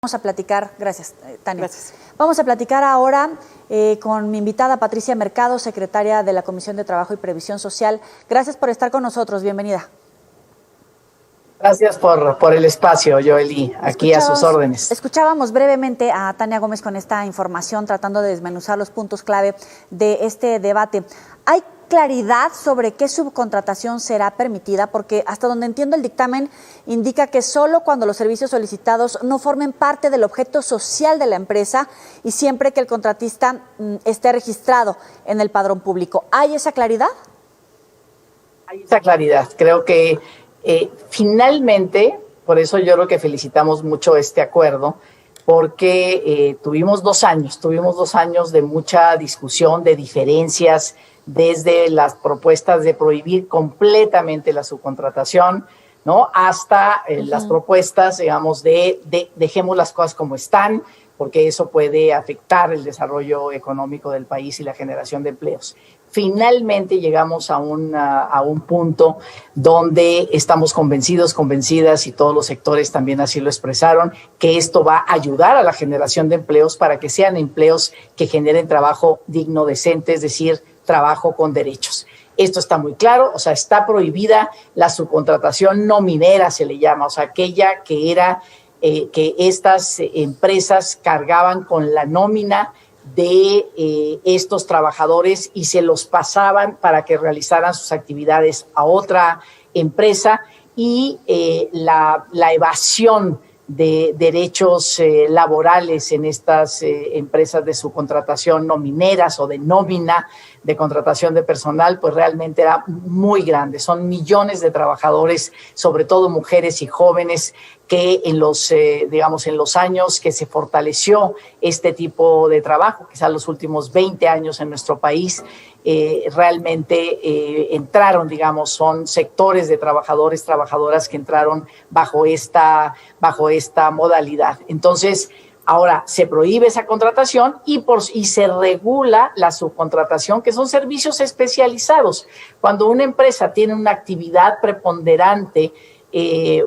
Vamos a platicar, gracias Tania. Gracias. Vamos a platicar ahora con mi invitada Patricia Mercado, secretaria de la Comisión de Trabajo y Previsión Social. Gracias por estar con nosotros, bienvenida. Gracias por el espacio, Joely, aquí a sus órdenes. Escuchábamos brevemente a Tania Gómez con esta información, tratando de desmenuzar los puntos clave de este debate. ¿Hay claridad sobre qué subcontratación será permitida? Porque hasta donde entiendo el dictamen indica que solo cuando los servicios solicitados no formen parte del objeto social de la empresa y siempre que el contratista esté registrado en el padrón público. ¿Hay esa claridad? Hay esa claridad. Creo que finalmente, por eso yo creo que felicitamos mucho este acuerdo, porque tuvimos 2 años de mucha discusión, de diferencias, desde las propuestas de prohibir completamente la subcontratación, ¿no? Hasta las propuestas, digamos, de dejemos las cosas como están, porque eso puede afectar el desarrollo económico del país y la generación de empleos. Finalmente llegamos a un punto donde estamos convencidas, y todos los sectores también así lo expresaron, que esto va a ayudar a la generación de empleos para que sean empleos que generen trabajo digno, decente, es decir, trabajo con derechos. Esto está muy claro, o sea, está prohibida la subcontratación nominera, se le llama, o sea, aquella que era que estas empresas cargaban con la nómina de estos trabajadores y se los pasaban para que realizaran sus actividades a otra empresa, y la evasión de derechos laborales en estas empresas de subcontratación nomineras o de nómina de contratación de personal, pues realmente era muy grande. Son millones de trabajadores, sobre todo mujeres y jóvenes, que en los años que se fortaleció este tipo de trabajo, quizás los últimos 20 años en nuestro país, realmente entraron, digamos, son sectores de trabajadores, trabajadoras que entraron bajo esta modalidad. Entonces, ahora se prohíbe esa contratación y se regula la subcontratación, que son servicios especializados. Cuando una empresa tiene una actividad preponderante,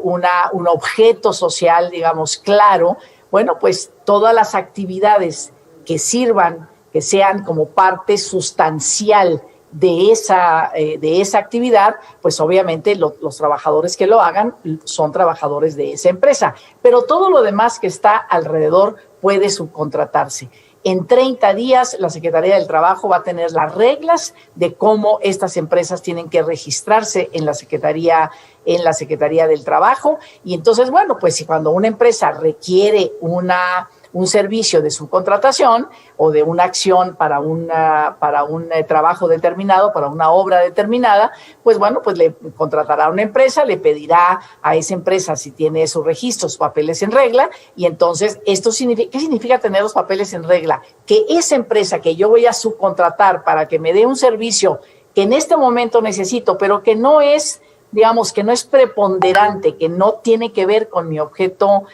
un objeto social, digamos, claro, bueno, pues todas las actividades que sirvan, que sean como parte sustancial de esa actividad, pues obviamente los trabajadores que lo hagan son trabajadores de esa empresa. Pero todo lo demás que está alrededor puede subcontratarse. En 30 días, la Secretaría del Trabajo va a tener las reglas de cómo estas empresas tienen que registrarse en la Secretaría del Trabajo. Y entonces, bueno, pues si cuando una empresa requiere un servicio de subcontratación o de una acción para un trabajo determinado, para una obra determinada, pues bueno, pues le contratará a una empresa, le pedirá a esa empresa si tiene sus registros, sus papeles en regla, y entonces esto significa, ¿qué significa tener los papeles en regla? Que esa empresa que yo voy a subcontratar para que me dé un servicio que en este momento necesito, pero que no es, digamos, que no es preponderante, que no tiene que ver con mi objeto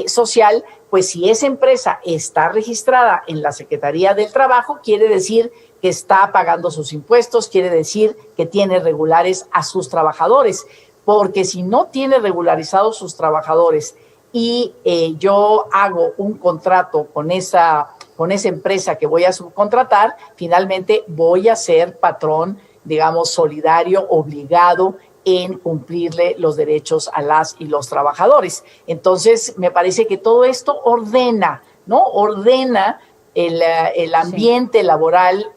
social, pues si esa empresa está registrada en la Secretaría del Trabajo, quiere decir que está pagando sus impuestos, quiere decir que tiene regulares a sus trabajadores, porque si no tiene regularizados sus trabajadores y yo hago un contrato con esa empresa que voy a subcontratar, finalmente voy a ser patrón, digamos, solidario, obligado en cumplirle los derechos a las y los trabajadores. Entonces, me parece que todo esto ordena, ¿no? Ordena el ambiente laboral,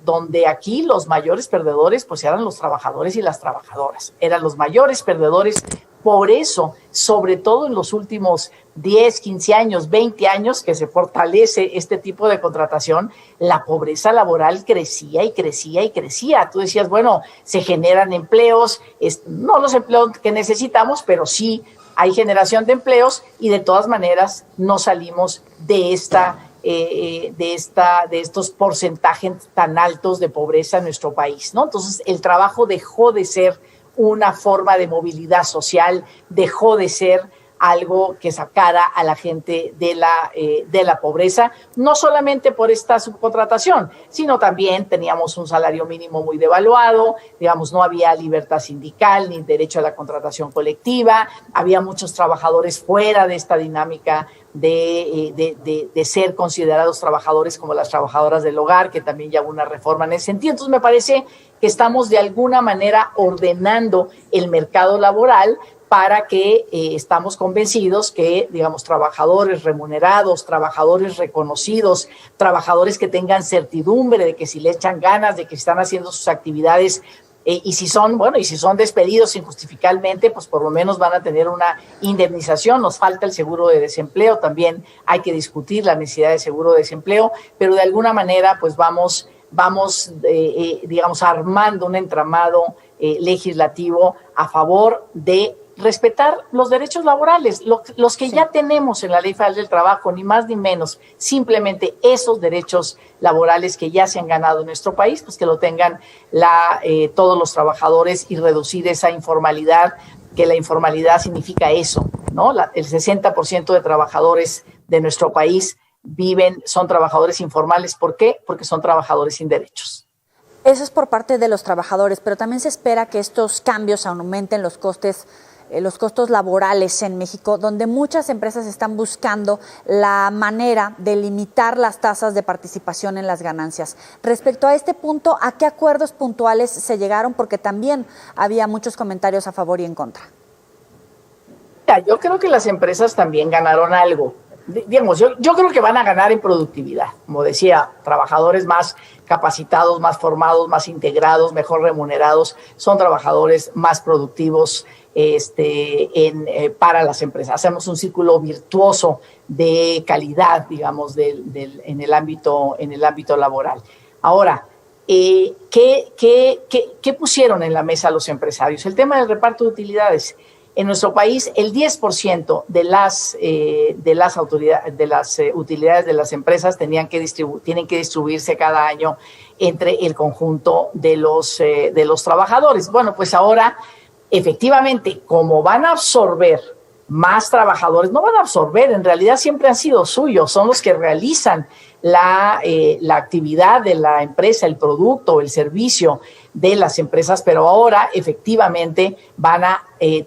donde aquí los mayores perdedores pues eran los trabajadores y las trabajadoras, eran los mayores perdedores. Por eso, sobre todo en los últimos 10, 15 años, 20 años que se fortalece este tipo de contratación, la pobreza laboral crecía y crecía y crecía. Tú decías, bueno, se generan empleos, no los empleos que necesitamos, pero sí hay generación de empleos, y de todas maneras no salimos de estos porcentajes tan altos de pobreza en nuestro país, ¿no? Entonces, el trabajo dejó de ser una forma de movilidad social, dejó de ser algo que sacara a la gente de la pobreza, no solamente por esta subcontratación, sino también teníamos un salario mínimo muy devaluado, digamos, no había libertad sindical ni derecho a la contratación colectiva, había muchos trabajadores fuera de esta dinámica de ser considerados trabajadores como las trabajadoras del hogar, que también ya hubo una reforma en ese sentido. Entonces me parece que estamos de alguna manera ordenando el mercado laboral para que estamos convencidos que, digamos, trabajadores remunerados, trabajadores reconocidos, trabajadores que tengan certidumbre de que si le echan ganas, de que están haciendo sus actividades, y si son despedidos injustificadamente, pues por lo menos van a tener una indemnización. Nos falta el seguro de desempleo, también hay que discutir la necesidad de seguro de desempleo, pero de alguna manera pues vamos digamos, armando un entramado legislativo a favor de respetar los derechos laborales, los que ya tenemos en la Ley Federal del Trabajo, ni más ni menos, simplemente esos derechos laborales que ya se han ganado en nuestro país, pues que lo tengan todos los trabajadores y reducir esa informalidad, que la informalidad significa eso, ¿no? El 60% de trabajadores de nuestro país son trabajadores informales. ¿Por qué? Porque son trabajadores sin derechos. Eso es por parte de los trabajadores, pero también se espera que estos cambios aumenten los costos laborales en México, donde muchas empresas están buscando la manera de limitar las tasas de participación en las ganancias. Respecto a este punto, ¿a qué acuerdos puntuales se llegaron? Porque también había muchos comentarios a favor y en contra. Yo creo que las empresas también ganaron algo. Digamos, yo creo que van a ganar en productividad. Como decía, trabajadores más capacitados, más formados, más integrados, mejor remunerados, son trabajadores más productivos para las empresas. Hacemos un círculo virtuoso de calidad, digamos, en el ámbito laboral. Ahora, ¿qué pusieron en la mesa los empresarios? El tema del reparto de utilidades. En nuestro país, el 10% de las utilidades de las empresas tienen que distribuirse cada año entre el conjunto de los trabajadores. Bueno, pues ahora, efectivamente, como van a absorber más trabajadores, no van a absorber, en realidad siempre han sido suyos, son los que realizan la actividad de la empresa, el producto, el servicio de las empresas, pero ahora efectivamente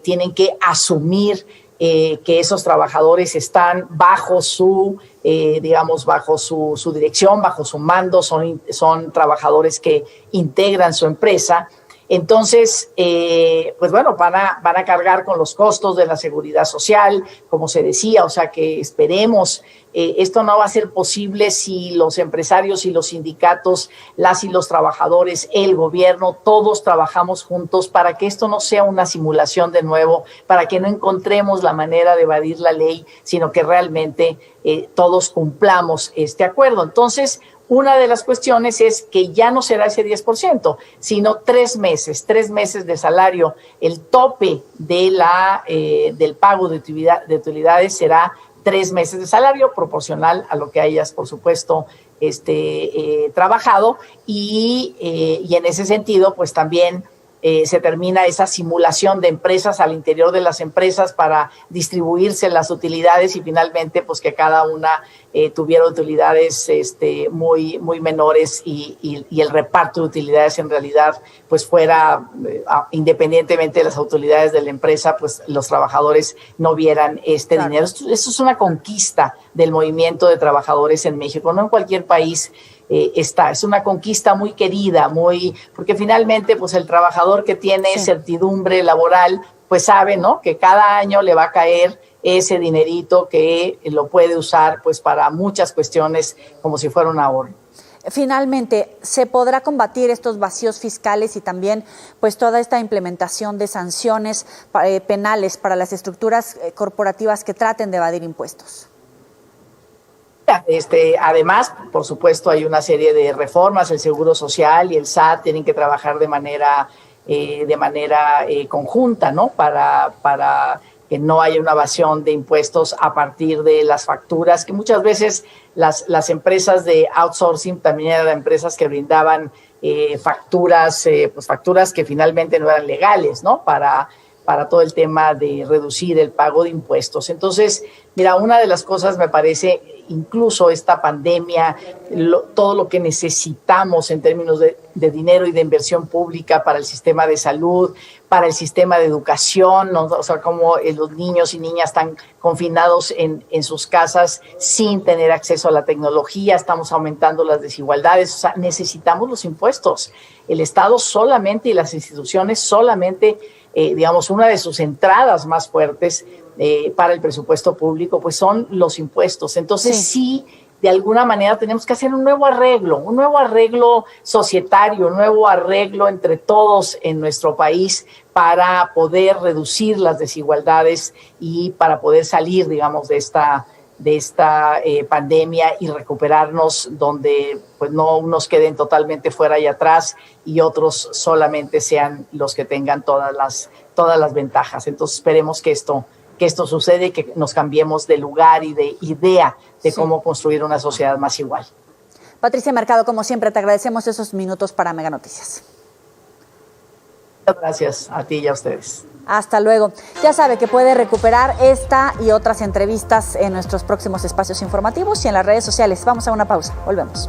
tienen que asumir que esos trabajadores están bajo su dirección, bajo su mando, son trabajadores que integran su empresa. Entonces, pues bueno, van a cargar con los costos de la seguridad social, como se decía, o sea que esperemos, esto no va a ser posible si los empresarios y los sindicatos, las y los trabajadores, el gobierno, todos trabajamos juntos para que esto no sea una simulación de nuevo, para que no encontremos la manera de evadir la ley, sino que realmente todos cumplamos este acuerdo. Entonces, una de las cuestiones es que ya no será ese 10%, sino 3 meses de salario. El tope del pago de utilidades será 3 meses de salario, proporcional a lo que hayas, por supuesto, trabajado. Y en ese sentido, pues también se termina esa simulación de empresas al interior de las empresas para distribuirse las utilidades y finalmente pues que cada una tuviera utilidades muy, muy menores y el reparto de utilidades en realidad pues fuera, independientemente de las utilidades de la empresa, pues los trabajadores no vieran dinero. Esto es una conquista del movimiento de trabajadores en México, no en cualquier país. Es una conquista muy querida, porque finalmente pues el trabajador que tiene certidumbre laboral pues sabe, ¿no?, que cada año le va a caer ese dinerito que lo puede usar pues para muchas cuestiones como si fuera un ahorro. Finalmente, ¿se podrá combatir estos vacíos fiscales y también pues toda esta implementación de sanciones penales para las estructuras corporativas que traten de evadir impuestos? Además, por supuesto, hay una serie de reformas, el Seguro Social y el SAT tienen que trabajar de manera conjunta, ¿no? Para que no haya una evasión de impuestos a partir de las facturas, que muchas veces las empresas de outsourcing también eran empresas que brindaban facturas que finalmente no eran legales, ¿no? Para todo el tema de reducir el pago de impuestos. Entonces, mira, una de las cosas me parece incluso esta pandemia, todo lo que necesitamos en términos de dinero y de inversión pública para el sistema de salud, para el sistema de educación, ¿no? O sea, como los niños y niñas están confinados en sus casas sin tener acceso a la tecnología, estamos aumentando las desigualdades, o sea, necesitamos los impuestos. El Estado solamente y las instituciones solamente, digamos, una de sus entradas más fuertes para el presupuesto público, pues son los impuestos. Entonces sí, de alguna manera tenemos que hacer un nuevo arreglo societario, un nuevo arreglo entre todos en nuestro país para poder reducir las desigualdades y para poder salir, digamos, de esta pandemia y recuperarnos donde pues no unos queden totalmente fuera y atrás y otros solamente sean los que tengan todas las ventajas. Entonces esperemos que esto sucede y que nos cambiemos de lugar y de idea de cómo construir una sociedad más igual. Patricia Mercado, como siempre, te agradecemos esos minutos para Mega Noticias. Muchas gracias a ti y a ustedes. Hasta luego. Ya sabe que puede recuperar esta y otras entrevistas en nuestros próximos espacios informativos y en las redes sociales. Vamos a una pausa. Volvemos.